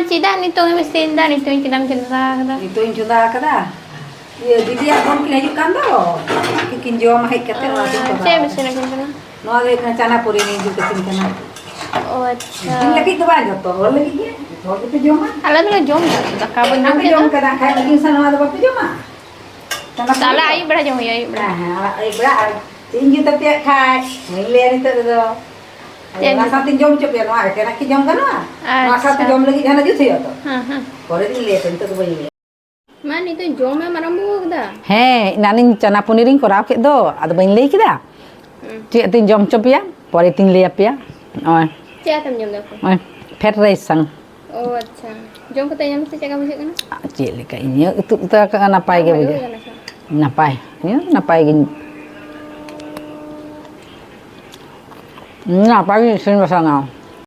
Cida nitong mesin dah nitong cedam cendera kada. Itu yang sudah kada. Ya, jadi abang kena hijau kan dah. Kikin jom hai kata lah. Saya mesin lagi kana. No ada kena cana puri ni juga cina. Oh acha. Ini lagi tu banyak tu. Lagi dia. Kalau kita jom ah. Ala tu jom dah ka ban Aku jom kada kai lagi sana ada apa jom ah. Salah ai bera jom ya ai bera. Ai bera. Tinggi tapi kai. Melihat itu tu. Nasa tin jom cep ya no ai kena ki jom kan ah. Nasa tu jom lagi jana juthi ya tu. Kore din le tu tu boleh. Man itu jom marang bu kada. He, nanin cana puniring korau ke do. Ada bain lei kita. Cik tin jom cep ya. Pore tin le ya. Oh. Cik tam jom dah. Oh. Pet rice sang. Oh acha. Jom kita yang mesti cakap macam kana. Cik leka ini itu kan napai ke boleh. Napai. Ya, napai gini. Napai sini pasang